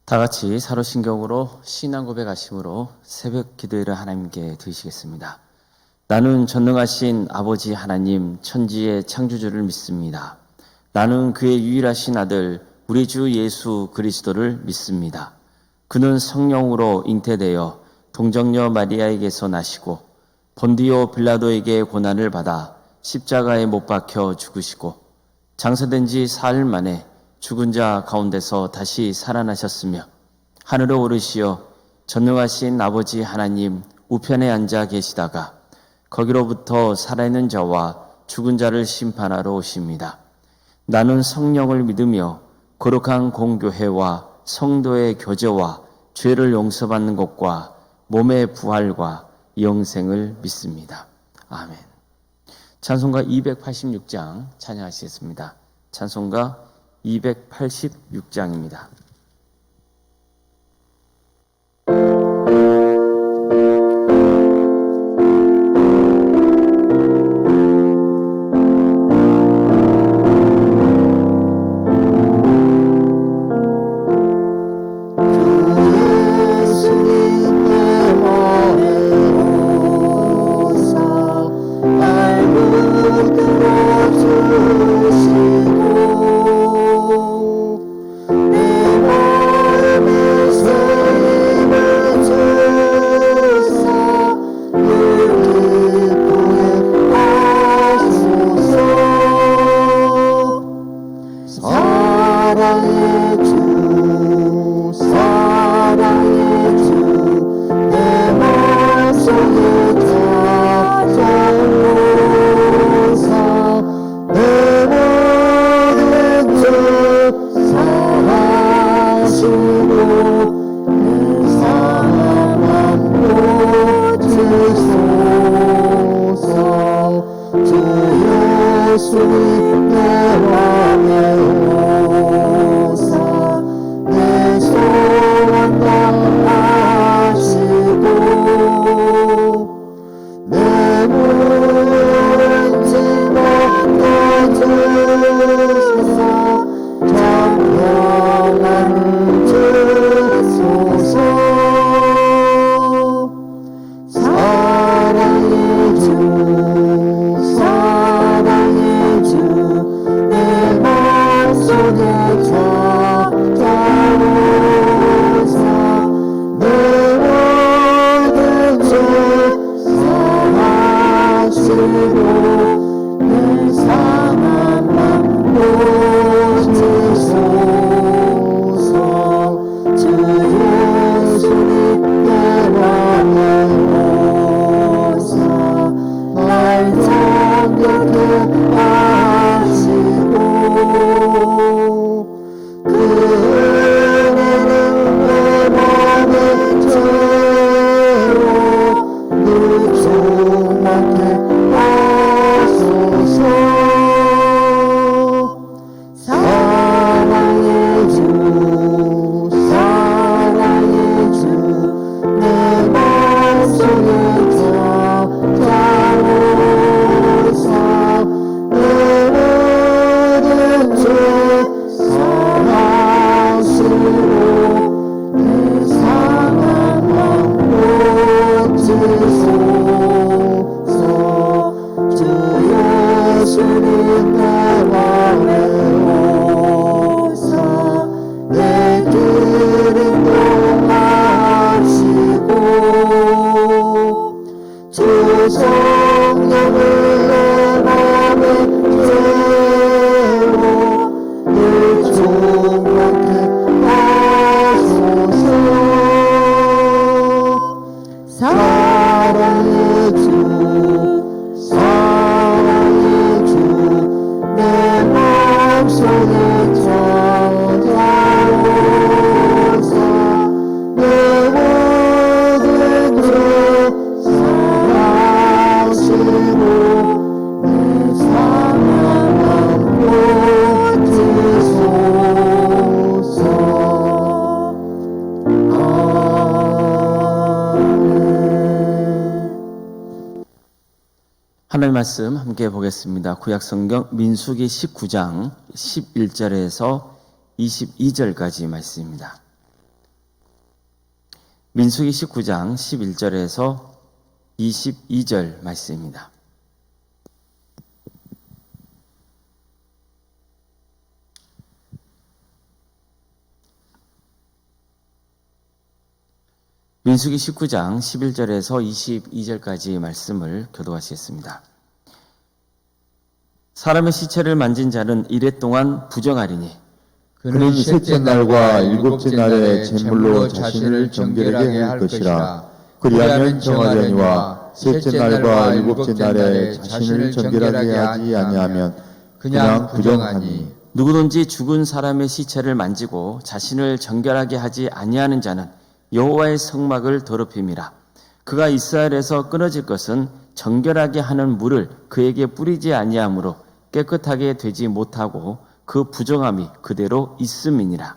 다 같이 사로신경으로 신앙 고백하심으로 새벽 기도회를 하나님께 드리시겠습니다. 나는 전능하신 아버지 하나님 천지의 창조주를 믿습니다. 나는 그의 유일하신 아들 우리 주 예수 그리스도를 믿습니다. 그는 성령으로 잉태되어 동정녀 마리아에게서 나시고 본디오 빌라도에게 고난을 받아 십자가에 못 박혀 죽으시고 장사된 지 사흘 만에 죽은 자 가운데서 다시 살아나셨으며 하늘에 오르시어 전능하신 아버지 하나님 우편에 앉아 계시다가 거기로부터 살아있는 자와 죽은 자를 심판하러 오십니다. 나는 성령을 믿으며 거룩한 공교회와 성도의 교제와 죄를 용서받는 것과 몸의 부활과 영생을 믿습니다. 아멘. 찬송가 286장 찬양하시겠습니다. 찬송가 286장입니다. 하나님의 말씀 함께 보겠습니다. 구약성경 민수기 19장 11절에서 22절까지 말씀입니다. 민수기 19장 11절에서 22절 말씀입니다. 민수기 19장 11절에서 22절까지 말씀을 교도하시겠습니다. 사람의 시체를 만진 자는 이래 동안 부정하리니 그는 셋째 날과 일곱째 날에 제물로 자신을 정결하게 할 것이라. 그리하면 정하려니와 셋째 날과 일곱째 날에 자신을 정결하게 하지 아니하면 그냥 부정하니. 누구든지 죽은 사람의 시체를 만지고 자신을 정결하게 하지 아니하는 자는 여호와의 성막을 더럽힘이라. 그가 이스라엘에서 끊어질 것은 정결하게 하는 물을 그에게 뿌리지 아니하므로 깨끗하게 되지 못하고 그 부정함이 그대로 있음이니라.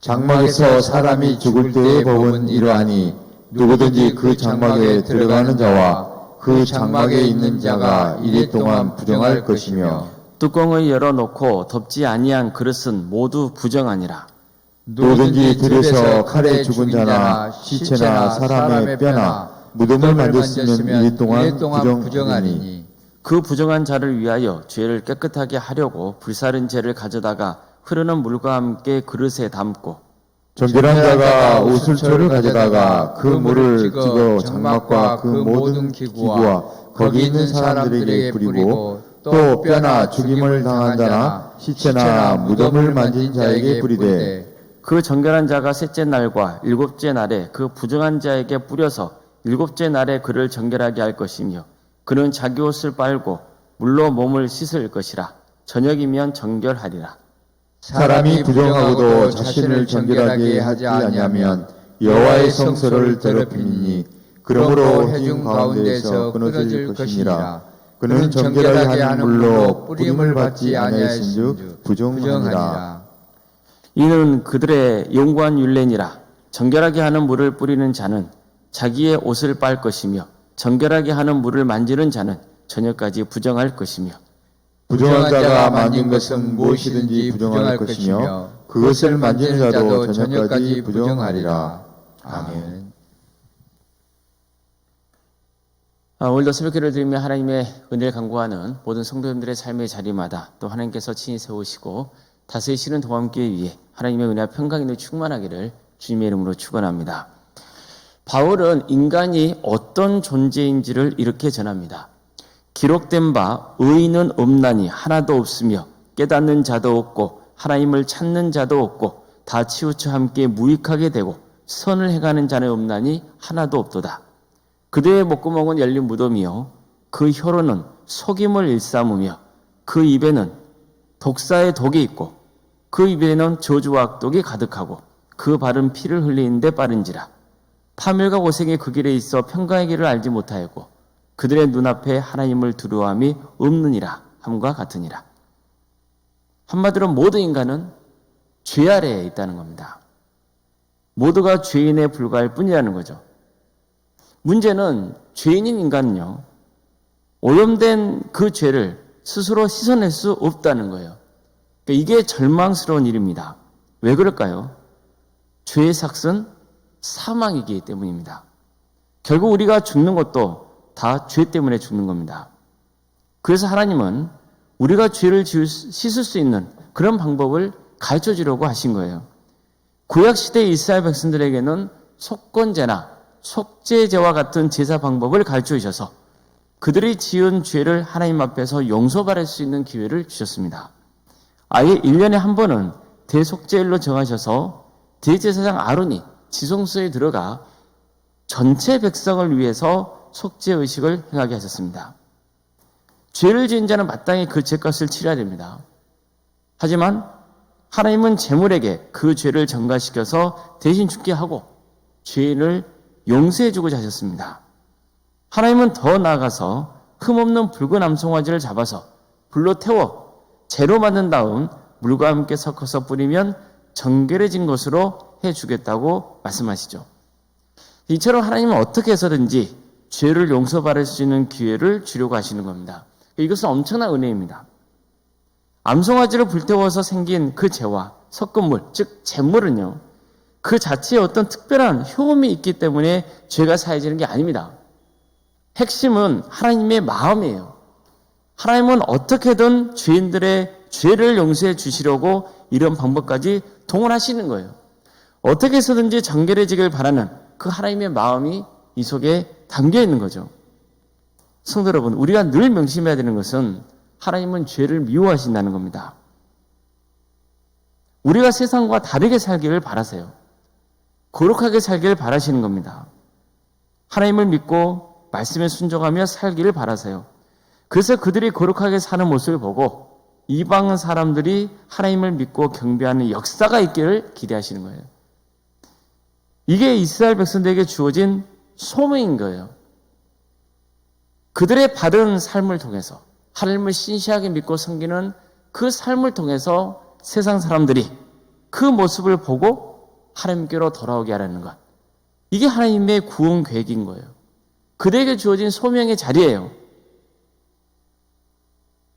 장막에서 사람이 죽을 때의 법은 이러하니 누구든지 그 장막에 들어가는 자와 그 장막에 있는 자가 이래 동안 부정할 것이며, 뚜껑을 열어놓고 덮지 아니한 그릇은 모두 부정하니라. 누구든지 들에서 칼에 죽은 자나 시체나 사람의 뼈나 무덤을 만졌으면 이래 동안 부정하리니. 그 부정한 자를 위하여 죄를 깨끗하게 하려고 불사른 재를 가져다가 흐르는 물과 함께 그릇에 담고, 정결한 자가 우슬초를 가져다가 그 물을 찍어 장막과 그 모든 기구와 거기 있는 사람들에게 뿌리고, 또 뼈나 죽임을 당한 자나 시체나 무덤을 만진 자에게 뿌리되, 그 정결한 자가 셋째 날과 일곱째 날에 그 부정한 자에게 뿌려서 일곱째 날에 그를 정결하게 할 것이며, 그는 자기 옷을 빨고 물로 몸을 씻을 것이라. 저녁이면 정결하리라. 사람이 부정하고도 자신을 정결하게 하지 아니하면 여호와의 성소를 더럽히니 그러므로 회중 가운데서 끊어질 것이니라. 그는 정결하게 하는 물로 뿌림을 받지 아니하였은즉 부정하니라. 이는 그들의 용고한 율례니라. 정결하게 하는 물을 뿌리는 자는 자기의 옷을 빨 것이며, 정결하게 하는 물을 만지는 자는 저녁까지 부정할 것이며, 부정한 자가 만진 것은 무엇이든지 부정할 것이며 그것을 만지는 자도 저녁까지 부정하리라. 아멘. 오늘도 새벽기를 드리며 하나님의 은혜를 간구하는 모든 성도님들의 삶의 자리마다 또 하나님께서 친히 세우시고 다스리시는 동안교회 위에 하나님의 은혜와 평강이 충만하기를 주님의 이름으로 축원합니다. 바울은 인간이 어떤 존재인지를 이렇게 전합니다. 기록된 바 의인은 없나니 하나도 없으며 깨닫는 자도 없고 하나님을 찾는 자도 없고 다 치우쳐 함께 무익하게 되고 선을 행하는 자는 없나니 하나도 없도다. 그들의 목구멍은 열린 무덤이요 그 혀로는 속임을 일삼으며 그 입에는 독사의 독이 있고 그 입에는 저주와 악독이 가득하고 그 발은 피를 흘리는데 빠른지라. 파멸과 고생이 그 길에 있어 평강의 길을 알지 못하였고 그들의 눈앞에 하나님을 두려워함이 없느니라 함과 같으니라. 한마디로 모든 인간은 죄 아래에 있다는 겁니다. 모두가 죄인에 불과할 뿐이라는 거죠. 문제는 죄인인 인간은요, 오염된 그 죄를 스스로 씻어낼 수 없다는 거예요. 그러니까 이게 절망스러운 일입니다. 왜 그럴까요? 죄의 삭은 사망이기 때문입니다. 결국 우리가 죽는 것도 다 죄 때문에 죽는 겁니다. 그래서 하나님은 우리가 죄를 씻을 수 있는 그런 방법을 가르쳐 주려고 하신 거예요. 구약시대 이스라엘 백성들에게는 속건제나 속죄제와 같은 제사 방법을 가르쳐 주셔서 그들이 지은 죄를 하나님 앞에서 용서받을 수 있는 기회를 주셨습니다. 아예 1년에 한 번은 대속죄일로 정하셔서 대제사장 아론이 지성소에 들어가 전체 백성을 위해서 속죄의식을 행하게 하셨습니다. 죄를 지은 자는 마땅히 그 죄값을 치러야 됩니다. 하지만 하나님은 제물에게 그 죄를 전가시켜서 대신 죽게 하고 죄인을 용서해 주고자 하셨습니다. 하나님은 더 나아가서 흠없는 붉은 암송아지를 잡아서 불로 태워 재로 만든 다음 물과 함께 섞어서 뿌리면 정결해진 것으로 해주겠다고 말씀하시죠. 이처럼 하나님은 어떻게 해서든지 죄를 용서받을 수 있는 기회를 주려고 하시는 겁니다. 이것은 엄청난 은혜입니다. 암송아지를 불태워서 생긴 그 재와 섞은 물, 즉 잿물은요, 그 자체에 어떤 특별한 효험이 있기 때문에 죄가 사해지는 게 아닙니다. 핵심은 하나님의 마음이에요. 하나님은 어떻게든 죄인들의 죄를 용서해 주시려고 이런 방법까지 동원하시는 거예요. 어떻게 해서든지 정결해지길 바라는 그 하나님의 마음이 이 속에 담겨 있는 거죠. 성도 여러분, 우리가 늘 명심해야 되는 것은 하나님은 죄를 미워하신다는 겁니다. 우리가 세상과 다르게 살기를 바라세요. 거룩하게 살기를 바라시는 겁니다. 하나님을 믿고 말씀에 순종하며 살기를 바라세요. 그래서 그들이 거룩하게 사는 모습을 보고 이방 사람들이 하나님을 믿고 경배하는 역사가 있기를 기대하시는 거예요. 이게 이스라엘 백성들에게 주어진 소명인 거예요. 그들의 바른 삶을 통해서 하나님을 신실하게 믿고 섬기는 그 삶을 통해서 세상 사람들이 그 모습을 보고 하나님께로 돌아오게 하라는 것. 이게 하나님의 구원 계획인 거예요. 그들에게 주어진 소명의 자리예요.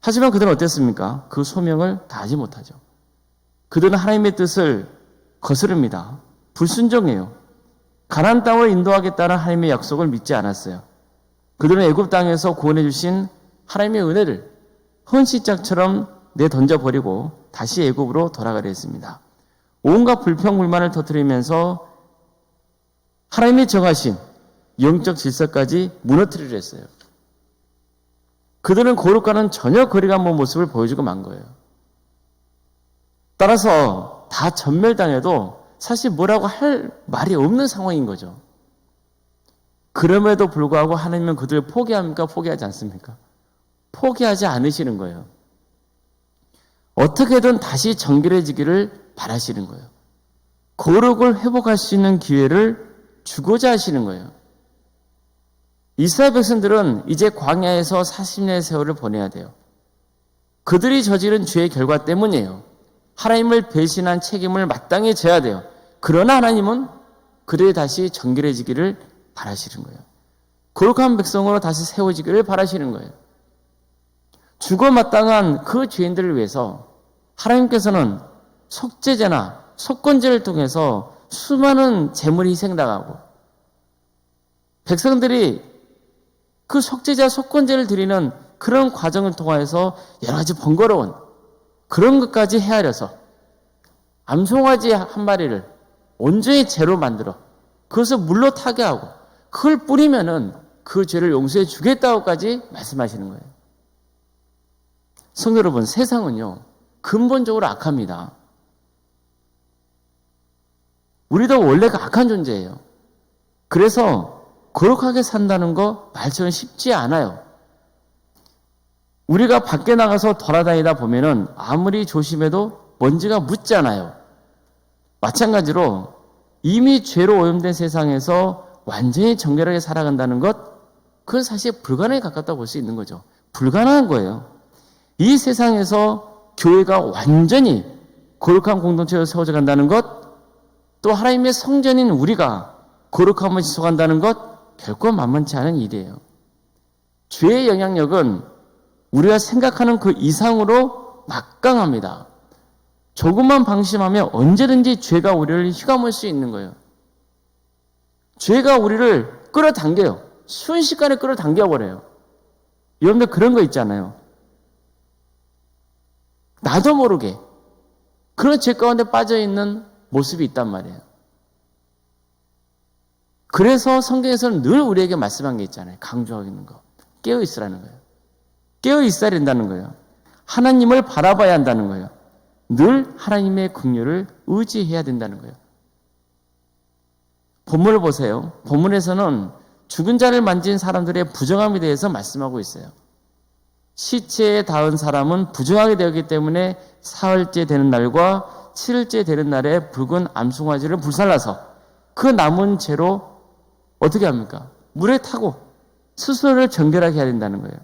하지만 그들은 어땠습니까? 그 소명을 다하지 못하죠. 그들은 하나님의 뜻을 거스릅니다. 불순종해요. 가나안 땅으로 인도하겠다는 하나님의 약속을 믿지 않았어요. 그들은 애굽 땅에서 구원해 주신 하나님의 은혜를 헌시짝처럼 내던져버리고 다시 애굽으로 돌아가려 했습니다. 온갖 불평불만을 터뜨리면서 하나님이 정하신 영적 질서까지 무너뜨리려 했어요. 그들은 거룩과는 전혀 거리가 먼 모습을 보여주고 만 거예요. 따라서 다 전멸당해도 사실 뭐라고 할 말이 없는 상황인 거죠. 그럼에도 불구하고 하나님은 그들을 포기합니까? 포기하지 않습니까? 포기하지 않으시는 거예요. 어떻게든 다시 정결해지기를 바라시는 거예요. 거룩을 회복할 수 있는 기회를 주고자 하시는 거예요. 이스라엘 백성들은 이제 광야에서 40년의 세월을 보내야 돼요. 그들이 저지른 죄의 결과 때문이에요. 하나님을 배신한 책임을 마땅히 져야 돼요. 그러나 하나님은 그들이 다시 정결해지기를 바라시는 거예요. 거룩한 백성으로 다시 세워지기를 바라시는 거예요. 죽어 마땅한 그 죄인들을 위해서 하나님께서는 속죄제나 속건제를 통해서 수많은 재물이 희생당하고 백성들이 그 속죄자 속건제를 드리는 그런 과정을 통해서 여러 가지 번거로운 그런 것까지 헤아려서 암송아지 한 마리를 온전히 재로 만들어 그것을 물로 타게 하고 그걸 뿌리면은 그 죄를 용서해 주겠다고까지 말씀하시는 거예요. 성도 여러분, 세상은요 근본적으로 악합니다. 우리도 원래가 악한 존재예요. 그래서 거룩하게 산다는 거 말처럼 쉽지 않아요. 우리가 밖에 나가서 돌아다니다 보면은 아무리 조심해도 먼지가 묻잖아요. 마찬가지로 이미 죄로 오염된 세상에서 완전히 정결하게 살아간다는 것, 그건 사실 불가능에 가깝다고 볼 수 있는 거죠. 불가능한 거예요. 이 세상에서 교회가 완전히 거룩한 공동체로 세워져 간다는 것, 또 하나님의 성전인 우리가 거룩함을 지속한다는 것, 결코 만만치 않은 일이에요. 죄의 영향력은 우리가 생각하는 그 이상으로 막강합니다. 조금만 방심하면 언제든지 죄가 우리를 휘감을 수 있는 거예요. 죄가 우리를 끌어당겨요. 순식간에 끌어당겨버려요. 여러분들 그런 거 있잖아요. 나도 모르게 그런 죄 가운데 빠져있는 모습이 있단 말이에요. 그래서 성경에서는 늘 우리에게 말씀한 게 있잖아요. 강조하고 있는 거. 깨어있으라는 거예요. 깨어있어야 된다는 거예요. 하나님을 바라봐야 한다는 거예요. 늘 하나님의 긍휼을 의지해야 된다는 거예요. 본문을 보세요. 본문에서는 죽은 자를 만진 사람들의 부정함에 대해서 말씀하고 있어요. 시체에 닿은 사람은 부정하게 되었기 때문에 사흘째 되는 날과 7일째 되는 날에 붉은 암송아지를 불살라서 그 남은 죄로 어떻게 합니까? 물에 타고 스스로를 정결하게 해야 된다는 거예요.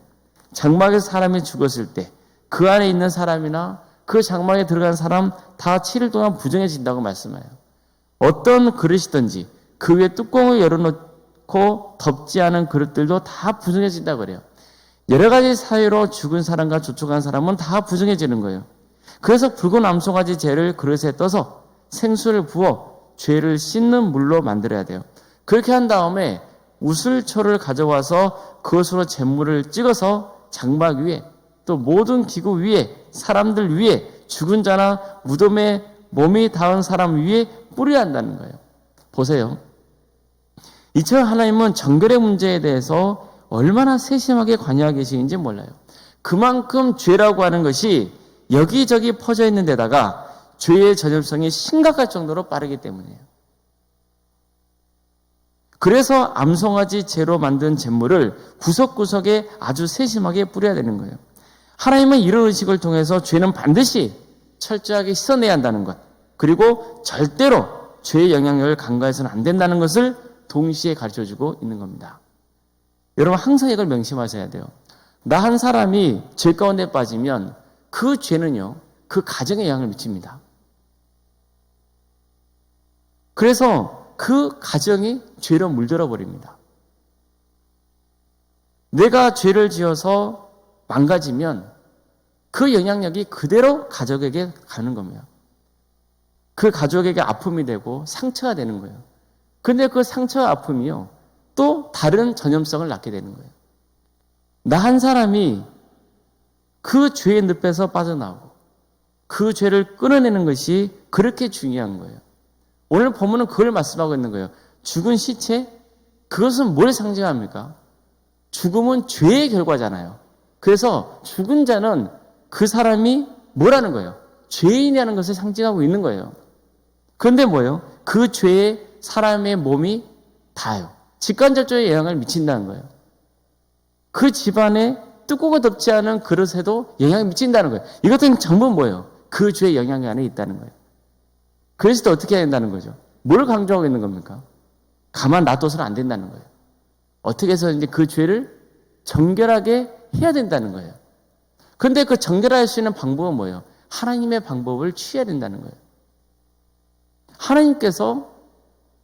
장막에서 사람이 죽었을 때 그 안에 있는 사람이나 그 장막에 들어간 사람 다 7일 동안 부정해진다고 말씀해요. 어떤 그릇이든지 그 위에 뚜껑을 열어놓고 덮지 않은 그릇들도 다 부정해진다고 그래요. 여러 가지 사유로 죽은 사람과 조촉한 사람은 다 부정해지는 거예요. 그래서 붉은 암송아지 재를 그릇에 떠서 생수를 부어 죄를 씻는 물로 만들어야 돼요. 그렇게 한 다음에 우슬초를 가져와서 그것으로 잿물을 찍어서 장막 위에 또 모든 기구 위에 사람들 위에 죽은 자나 무덤에 몸이 닿은 사람 위에 뿌려야 한다는 거예요. 보세요. 이처럼 하나님은 정결의 문제에 대해서 얼마나 세심하게 관여하고 계시는지 몰라요. 그만큼 죄라고 하는 것이 여기저기 퍼져 있는 데다가 죄의 전염성이 심각할 정도로 빠르기 때문이에요. 그래서 암송아지 재로 만든 잿물을 구석구석에 아주 세심하게 뿌려야 되는 거예요. 하나님은 이런 의식을 통해서 죄는 반드시 철저하게 씻어내야 한다는 것, 그리고 절대로 죄의 영향력을 간과해서는 안 된다는 것을 동시에 가르쳐주고 있는 겁니다. 여러분 항상 이걸 명심하셔야 돼요. 나 한 사람이 죄 가운데 빠지면 그 죄는요, 그 가정에 영향을 미칩니다. 그래서 그 가정이 죄로 물들어 버립니다. 내가 죄를 지어서 망가지면 그 영향력이 그대로 가족에게 가는 겁니다. 그 가족에게 아픔이 되고 상처가 되는 거예요. 근데 그 상처와 아픔이요, 또 다른 전염성을 낳게 되는 거예요. 나 한 사람이 그 죄의 늪에서 빠져나오고 그 죄를 끊어내는 것이 그렇게 중요한 거예요. 오늘 본문은 그걸 말씀하고 있는 거예요. 죽은 시체, 그것은 뭘 상징합니까? 죽음은 죄의 결과잖아요. 그래서 죽은 자는 그 사람이 뭐라는 거예요? 죄인이라는 것을 상징하고 있는 거예요. 그런데 뭐예요? 그 죄에 사람의 몸이 닿아요. 직간접적인 영향을 미친다는 거예요. 그 집안에 뚜껑을 덮지 않은 그릇에도 영향을 미친다는 거예요. 이것은 전부 뭐예요? 그 죄의 영향 안에 있다는 거예요. 그래서 또 어떻게 해야 된다는 거죠? 뭘 강조하고 있는 겁니까? 가만 놔둬서는 안 된다는 거예요. 어떻게 해서 이제 그 죄를 정결하게 해야 된다는 거예요. 그런데 그 정결할 수 있는 방법은 뭐예요? 하나님의 방법을 취해야 된다는 거예요. 하나님께서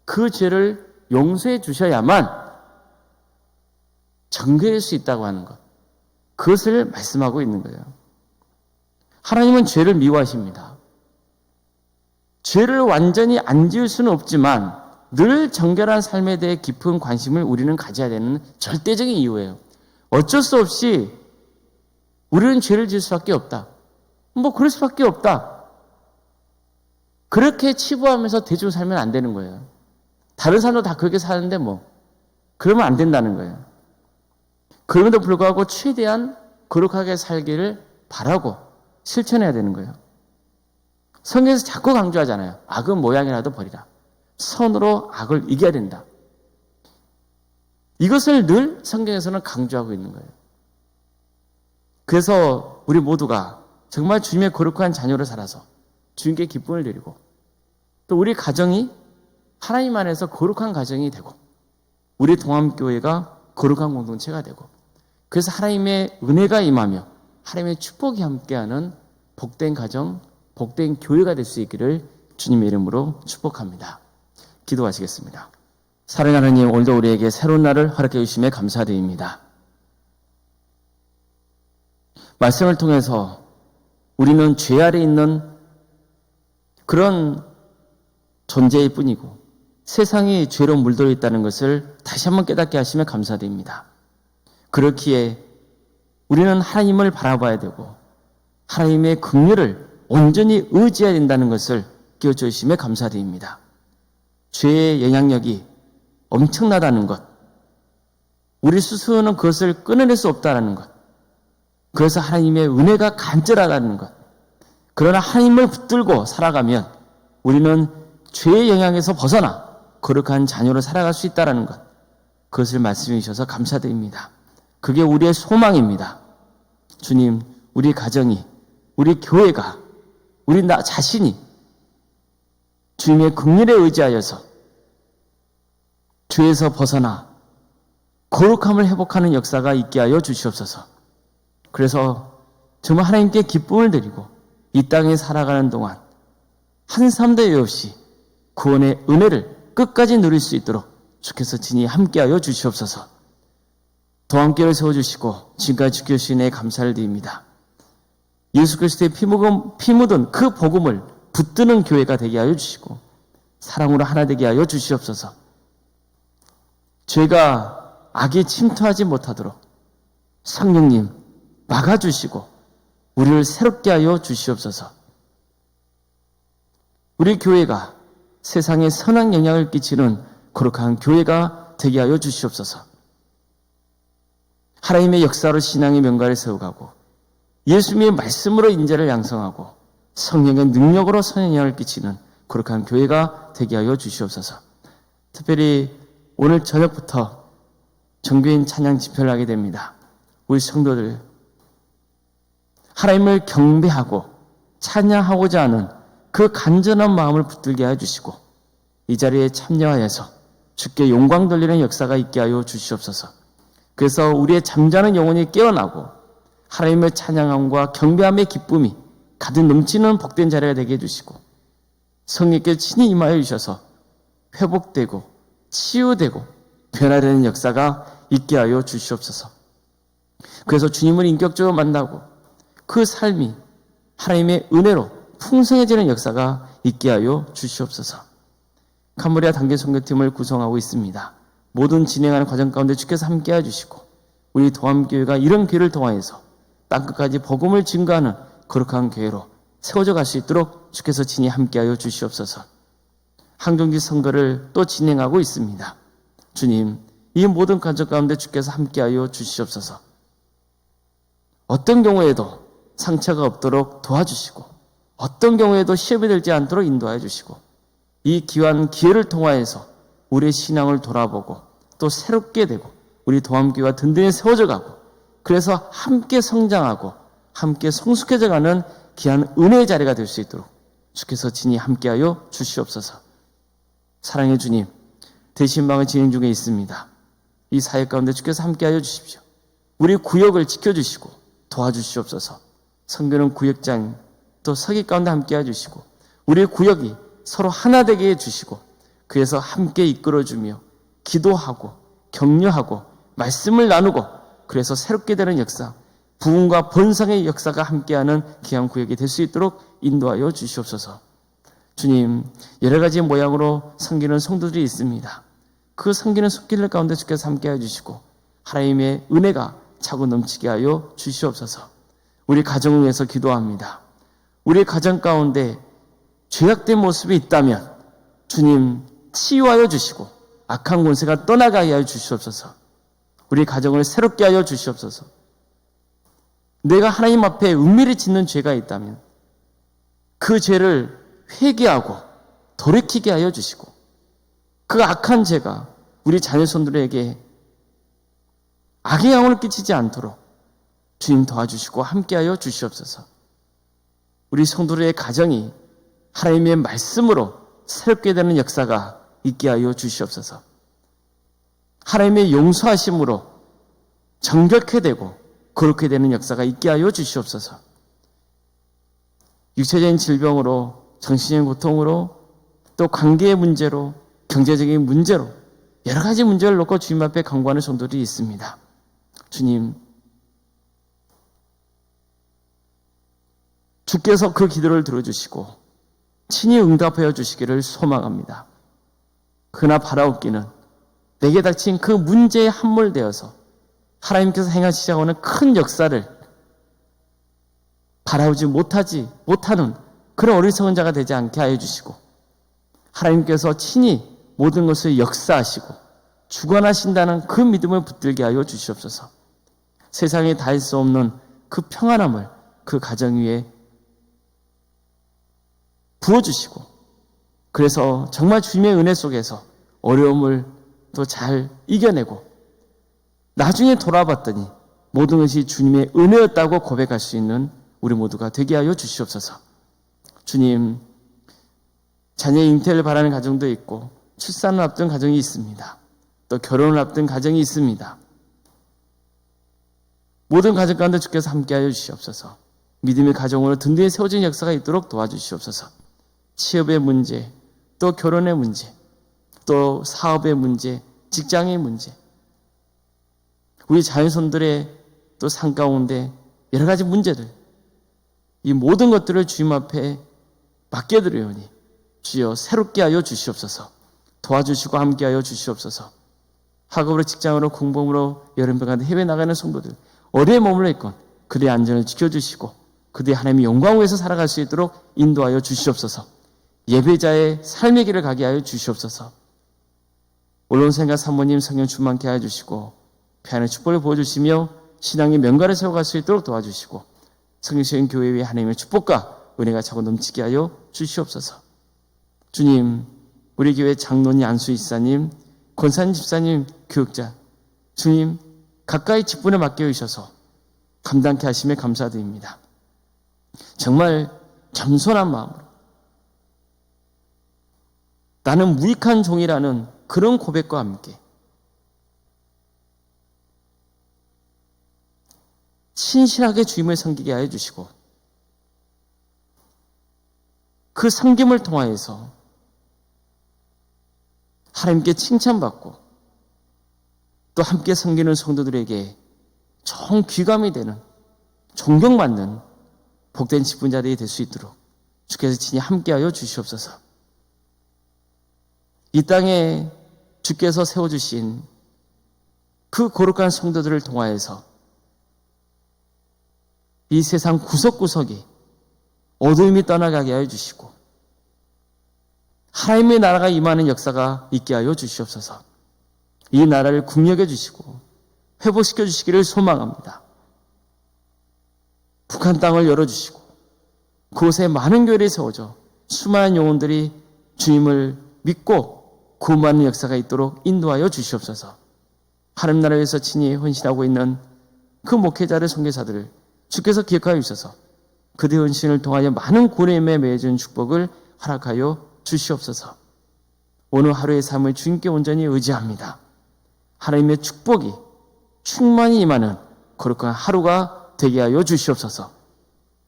그 죄를 용서해 주셔야만 정결할 수 있다고 하는 것, 그것을 말씀하고 있는 거예요. 하나님은 죄를 미워하십니다. 죄를 완전히 안 지을 수는 없지만 늘 정결한 삶에 대해 깊은 관심을 우리는 가져야 되는 절대적인 이유예요. 어쩔 수 없이 우리는 죄를 지을 수밖에 없다. 그럴 수밖에 없다. 그렇게 치부하면서 대충 살면 안 되는 거예요. 다른 사람도 다 그렇게 사는데 그러면 안 된다는 거예요. 그럼에도 불구하고 최대한 거룩하게 살기를 바라고 실천해야 되는 거예요. 성경에서 자꾸 강조하잖아요. 악은 모양이라도 버리라. 선으로 악을 이겨야 된다. 이것을 늘 성경에서는 강조하고 있는 거예요. 그래서 우리 모두가 정말 주님의 거룩한 자녀로 살아서 주님께 기쁨을 드리고 또 우리 가정이 하나님 안에서 거룩한 가정이 되고 우리 동암교회가 거룩한 공동체가 되고 그래서 하나님의 은혜가 임하며 하나님의 축복이 함께하는 복된 가정, 복된 교회가 될 수 있기를 주님의 이름으로 축복합니다. 기도하시겠습니다. 사랑하는 하나님, 오늘도 우리에게 새로운 날을 허락해 주심에 감사드립니다. 말씀을 통해서 우리는 죄 아래 있는 그런 존재일 뿐이고 세상이 죄로 물들어 있다는 것을 다시 한번 깨닫게 하시며 감사드립니다. 그렇기에 우리는 하나님을 바라봐야 되고 하나님의 긍휼을 온전히 의지해야 된다는 것을 깨우쳐 주심에 감사드립니다. 죄의 영향력이 엄청나다는 것, 우리 스스로는 그것을 끊어낼 수 없다는 것, 그래서 하나님의 은혜가 간절하다는 것, 그러나 하나님을 붙들고 살아가면 우리는 죄의 영향에서 벗어나 거룩한 자녀로 살아갈 수 있다는 것, 그것을 말씀해 주셔서 감사드립니다. 그게 우리의 소망입니다. 주님, 우리 가정이, 우리 교회가, 우리 나 자신이 주님의 긍휼에 의지하여서 죄에서 벗어나 거룩함을 회복하는 역사가 있게 하여 주시옵소서. 그래서 정말 하나님께 기쁨을 드리고 이 땅에 살아가는 동안 한 사람도 없이 구원의 은혜를 끝까지 누릴 수 있도록 주께서 친히 함께하여 주시옵소서. 동함교회를 세워주시고 지금까지 지켜주신 은혜에 감사를 드립니다. 예수 그리스도의 피 묻은 그 복음을 붙드는 교회가 되게 하여 주시고 사랑으로 하나 되게 하여 주시옵소서. 죄가 악에 침투하지 못하도록 성령님 막아주시고 우리를 새롭게 하여 주시옵소서. 우리 교회가 세상에 선한 영향을 끼치는 거룩한 교회가 되게 하여 주시옵소서. 하나님의 역사로 신앙의 명가를 세워가고 예수님의 말씀으로 인재를 양성하고 성령의 능력으로 선한 영향을 끼치는 거룩한 교회가 되게 하여 주시옵소서. 특별히 오늘 저녁부터 정교인 찬양 집회를 하게 됩니다. 우리 성도들 하나님을 경배하고 찬양하고자 하는 그 간절한 마음을 붙들게 해주시고 이 자리에 참여하여서 주께 영광 돌리는 역사가 있게 하여 주시옵소서. 그래서 우리의 잠자는 영혼이 깨어나고 하나님의 찬양함과 경배함의 기쁨이 가득 넘치는 복된 자리가 되게 해주시고 성령께 친히 임하여 주셔서 회복되고 치유되고 변화되는 역사가 있게 하여 주시옵소서. 그래서 주님을 인격적으로 만나고 그 삶이 하나님의 은혜로 풍성해지는 역사가 있게 하여 주시옵소서. 캄보디아 단계 선교팀을 구성하고 있습니다. 모든 진행하는 과정 가운데 주께서 함께 해주시고 우리 도암교회가 이런 교회를 통하여서 땅끝까지 복음을 증거하는 거룩한 교회로 세워져 갈 수 있도록 주께서 친히 함께하여 주시옵소서. 항정지 선거를 또 진행하고 있습니다. 주님, 이 모든 과정 가운데 주께서 함께하여 주시옵소서. 어떤 경우에도 상처가 없도록 도와주시고 어떤 경우에도 시험이 들지 않도록 인도하여 주시고 이 귀한 기회를 통하여서 우리의 신앙을 돌아보고 또 새롭게 되고 우리 도암교회가 든든히 세워져 가고 그래서 함께 성장하고 함께 성숙해져 가는 귀한 은혜의 자리가 될 수 있도록 주께서 친히 함께하여 주시옵소서. 사랑의 주님, 대신방을 진행 중에 있습니다. 이 사역 가운데 주께서 함께하여 주십시오. 우리 구역을 지켜주시고 도와주시옵소서. 선교는 구역장 또 서기 가운데 함께해 주시고 우리 구역이 서로 하나 되게 해주시고 그래서 함께 이끌어주며 기도하고 격려하고 말씀을 나누고 그래서 새롭게 되는 역사, 부흥과 번성의 역사가 함께하는 귀한 구역이 될 수 있도록 인도하여 주시옵소서. 주님, 여러 가지 모양으로 섬기는 성도들이 있습니다. 그 섬기는 손길 가운데 주께서 함께해 주시고 하나님의 은혜가 차고 넘치게 하여 주시옵소서. 우리 가정을 위해서 기도합니다. 우리 가정 가운데 죄악된 모습이 있다면 주님 치유하여 주시고 악한 권세가 떠나가게 하여 주시옵소서. 우리 가정을 새롭게 하여 주시옵소서. 내가 하나님 앞에 은밀히 짓는 죄가 있다면 그 죄를 회개하고 돌이키게 하여 주시고 그 악한 죄가 우리 자녀손들에게 악의 영향을 끼치지 않도록 주님 도와주시고 함께하여 주시옵소서. 우리 성도들의 가정이 하나님의 말씀으로 새롭게 되는 역사가 있게 하여 주시옵소서. 하나님의 용서하심으로 정결케 되고 그렇게 되는 역사가 있게 하여 주시옵소서. 육체적인 질병으로 정신적인 고통으로 또 관계의 문제로 경제적인 문제로 여러 가지 문제를 놓고 주님 앞에 간구하는 성도들이 있습니다. 주님, 주께서 그 기도를 들어주시고 친히 응답하여 주시기를 소망합니다. 그러나 바라옵기는 내게 닥친 그 문제에 함몰되어서 하나님께서 행하시자고 하는 큰 역사를 바라오지 못하는 그런 어리석은 자가 되지 않게 하여 주시고 하나님께서 친히 모든 것을 역사하시고 주관하신다는 그 믿음을 붙들게 하여 주시옵소서. 세상에 닿을 수 없는 그 평안함을 그 가정 위에 부어주시고 그래서 정말 주님의 은혜 속에서 어려움을 또 잘 이겨내고 나중에 돌아봤더니 모든 것이 주님의 은혜였다고 고백할 수 있는 우리 모두가 되게 하여 주시옵소서. 주님, 자녀의 잉태를 바라는 가정도 있고 출산을 앞둔 가정이 있습니다. 또 결혼을 앞둔 가정이 있습니다. 모든 가정 가운데 주께서 함께하여 주시옵소서. 믿음의 가정으로 든든히 세워진 역사가 있도록 도와주시옵소서. 취업의 문제, 또 결혼의 문제, 또 사업의 문제, 직장의 문제, 우리 자녀손들의 또 삶 가운데 여러 가지 문제들, 이 모든 것들을 주님 앞에 맡겨드리오니 주여 새롭게 하여 주시옵소서. 도와주시고 함께하여 주시옵소서. 학업으로 직장으로 공범으로 여름병 가운데 해외 나가는 성도들 어디에 머물러 있건 그들의 안전을 지켜주시고 그들의 하나님의 영광 위에서 살아갈 수 있도록 인도하여 주시옵소서. 예배자의 삶의 길을 가게 하여 주시옵소서. 언론생과 사모님 성령 충만케 하여 주시고 피하는 축복을 보여주시며 신앙의 명가를 세워갈 수 있도록 도와주시고 성령적인 교회 위에 하나님의 축복과 은혜가 차고 넘치게 하여 주시옵소서. 주님, 우리 교회 장로님, 안수 이사님, 권사님, 집사님, 교육자, 주님 가까이 직분을 맡겨주셔서 감당케 하심에 감사드립니다. 정말 겸손한 마음으로 나는 무익한 종이라는 그런 고백과 함께 신실하게 주님을 섬기게 하여 주시고 그 섬김을 통하여서 하나님께 칭찬받고 또 함께 섬기는 성도들에게 정 귀감이 되는 존경받는 복된 직분자들이 될 수 있도록 주께서 친히 함께하여 주시옵소서. 이 땅에 주께서 세워주신 그 거룩한 성도들을 통하여서 이 세상 구석구석이 어두움이 떠나가게 하여 주시고 하나님의 나라가 임하는 역사가 있게 하여 주시옵소서. 이 나라를 국력해 주시고 회복시켜 주시기를 소망합니다. 북한 땅을 열어주시고 그곳에 많은 교회를 세워져 수많은 영혼들이 주님을 믿고 구원받는 역사가 있도록 인도하여 주시옵소서. 하나님 나라를 위해서 친히 헌신하고 있는 그 목회자들, 선교사들을 주께서 기억하여 주셔서 그들의 헌신을 통하여 많은 구원에 맺은 축복을 허락하여 주시옵소서. 오늘 하루의 삶을 주님께 온전히 의지합니다. 하나님의 축복이 충만히 임하는 거룩한 하루가 되게 하여 주시옵소서.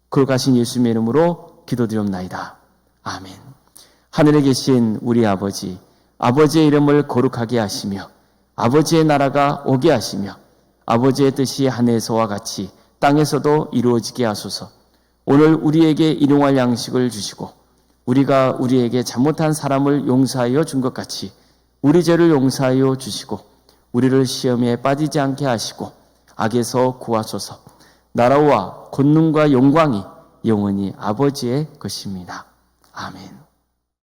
거룩하신 예수님의 이름으로 기도드리옵나이다. 아멘. 하늘에 계신 우리 아버지, 아버지의 이름을 거룩하게 하시며 아버지의 나라가 오게 하시며 아버지의 뜻이 하늘에서와 같이 땅에서도 이루어지게 하소서. 오늘 우리에게 일용할 양식을 주시고 우리가 우리에게 잘못한 사람을 용서하여 준 것 같이 우리 죄를 용서하여 주시고 우리를 시험에 빠지지 않게 하시고 악에서 구하소서. 나라와 권능과 영광이 영원히 아버지의 것입니다. 아멘.